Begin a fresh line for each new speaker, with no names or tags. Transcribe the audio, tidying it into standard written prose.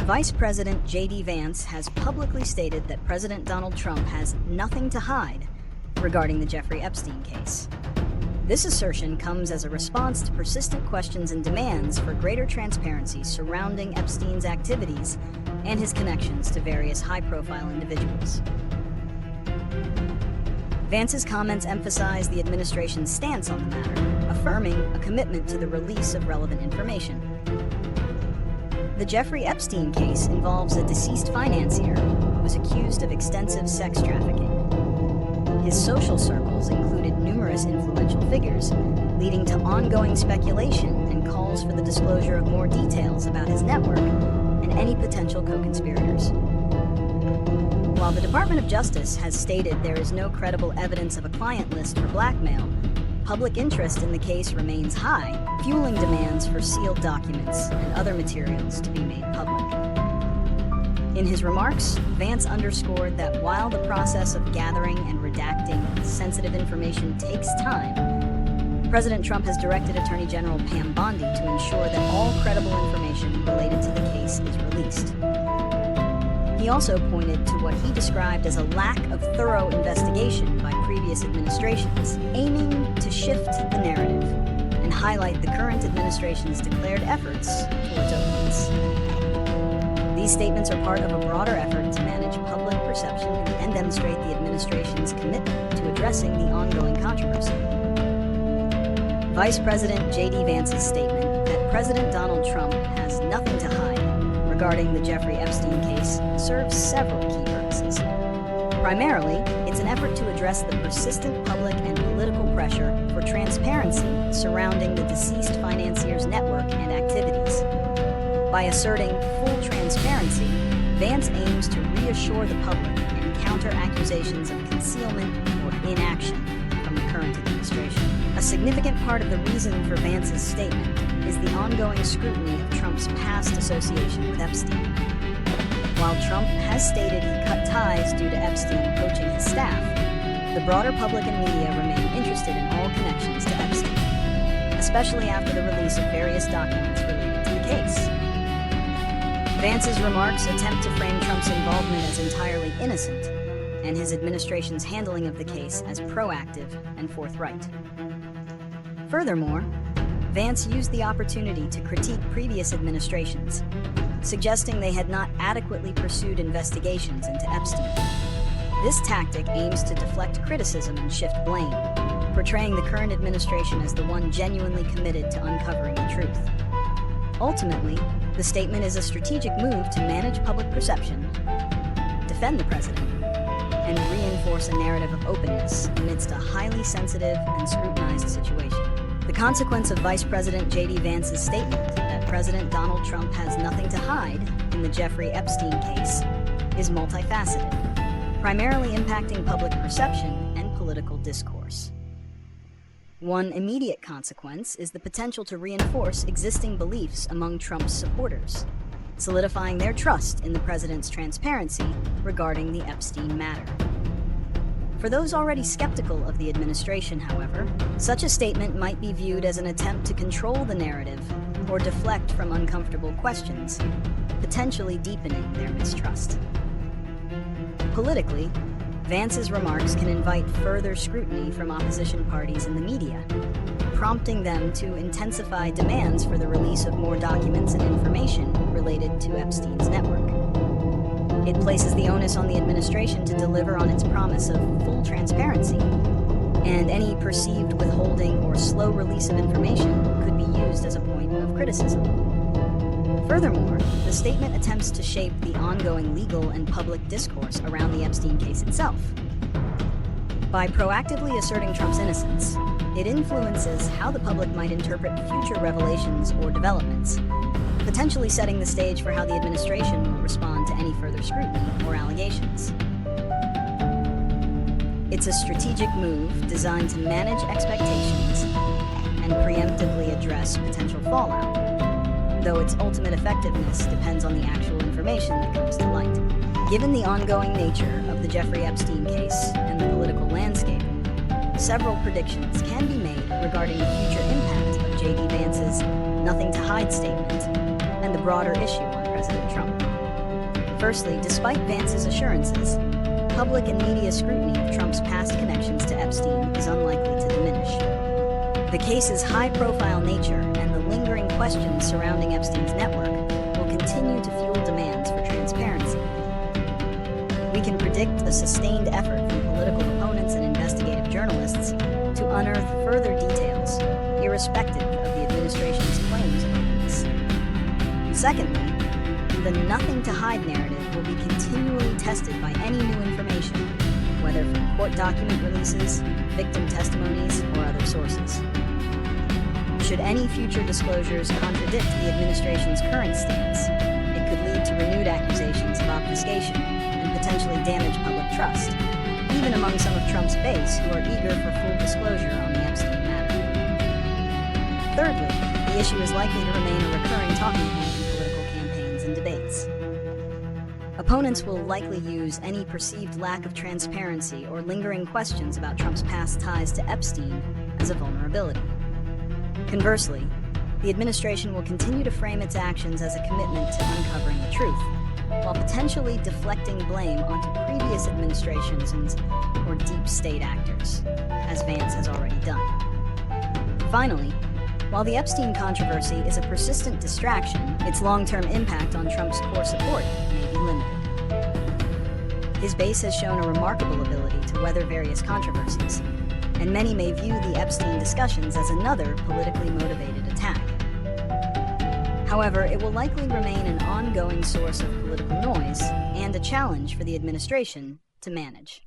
Vice President JD Vance has publicly stated that President Donald Trump has nothing to hide regarding the Jeffrey Epstein case. This assertion comes as a response to persistent questions and demands for greater transparency surrounding Epstein's activities and his connections to various high-profile individuals. Vance's comments emphasize the administration's stance on the matter, affirming a commitment to the release of relevant information. The Jeffrey Epstein case involves a deceased financier who was accused of extensive sex trafficking. His social circles included numerous influential figures, leading to ongoing speculation and calls for the disclosure of more details about his network and any potential co-conspirators. While the Department of Justice has stated there is no credible evidence of a client list for blackmail, public interest in the case remains high, fueling demands for sealed documents and other materials to be made public. In his remarks, Vance underscored that while the process of gathering and redacting sensitive information takes time, President Trump has directed Attorney General Pam Bondi to ensure that all credible information related to the case is released. He also pointed to what he described as a lack of thorough investigation by previous administrations, aiming to shift the narrative and highlight the current administration's declared efforts towards openness. These statements are part of a broader effort to manage public perception and demonstrate the administration's commitment to addressing the ongoing controversy. Vice President JD Vance's statement that President Donald Trump has nothing to hide regarding the Jeffrey Epstein case serves several key purposes. Primarily, it's an effort to address the persistent public and political pressure for transparency surrounding the deceased financier's network and activities. By asserting full transparency, Vance aims to reassure the public and counter accusations of concealment or inaction from the current administration. A significant part of the reason for Vance's statement is the ongoing scrutiny of Trump's past association with Epstein. While Trump has stated he cut ties due to Epstein poaching his staff, the broader public and media remain interested in all connections to Epstein, especially after the release of various documents related to the case. Vance's remarks attempt to frame Trump's involvement as entirely innocent, and his administration's handling of the case as proactive and forthright. Furthermore, Vance used the opportunity to critique previous administrations, suggesting they had not adequately pursued investigations into Epstein. This tactic aims to deflect criticism and shift blame, portraying the current administration as the one genuinely committed to uncovering the truth. Ultimately, the statement is a strategic move to manage public perception, defend the president, and reinforce a narrative of openness amidst a highly sensitive and scrutinized situation. The consequence of Vice President JD Vance's statement that President Donald Trump has nothing to hide in the Jeffrey Epstein case is multifaceted, primarily impacting public perception and political discourse. One immediate consequence is the potential to reinforce existing beliefs among Trump's supporters, solidifying their trust in the president's transparency regarding the Epstein matter. For those already skeptical of the administration, however, such a statement might be viewed as an attempt to control the narrative or deflect from uncomfortable questions, potentially deepening their mistrust. Politically, Vance's remarks can invite further scrutiny from opposition parties in the media, prompting them to intensify demands for the release of more documents and information related to Epstein's network. It places the onus on the administration to deliver on its promise of full transparency, and any perceived withholding or slow release of information could be used as a point of criticism. Furthermore, the statement attempts to shape the ongoing legal and public discourse around the Epstein case itself. By proactively asserting Trump's innocence, it influences how the public might interpret future revelations or developments, potentially setting the stage for how the administration will respond to any further scrutiny or allegations. It's a strategic move designed to manage expectations and preemptively address potential fallout, though its ultimate effectiveness depends on the actual information that comes to light. Given the ongoing nature of the Jeffrey Epstein case and the political landscape, several predictions can be made regarding the future impact of JD Vance's nothing to hide statement and the broader issue on President Trump. Conversely, despite Vance's assurances, public and media scrutiny of Trump's past connections to Epstein is unlikely to diminish. The case's high-profile nature and the lingering questions surrounding Epstein's network will continue to fuel demands for transparency. We can predict a sustained effort from political opponents and investigative journalists to unearth further details, irrespective of the administration's claims of openness. Secondly, the nothing-to-hide narrative will be continually tested by any new information, whether from court document releases, victim testimonies, or other sources. Should any future disclosures contradict the administration's current stance, it could lead to renewed accusations of obfuscation and potentially damage public trust, even among some of Trump's base who are eager for full disclosure on the Epstein matter. Thirdly, the issue is likely to remain a recurring talking point in political campaigns and debates. Opponents will likely use any perceived lack of transparency or lingering questions about Trump's past ties to Epstein as a vulnerability. Conversely, the administration will continue to frame its actions as a commitment to uncovering the truth, while potentially deflecting blame onto previous administrations or deep state actors, as Vance has already done. Finally, while the Epstein controversy is a persistent distraction, its long-term impact on Trump's core support may be limited. His base has shown a remarkable ability to weather various controversies, and many may view the Epstein discussions as another politically motivated attack. However, it will likely remain an ongoing source of political noise and a challenge for the administration to manage.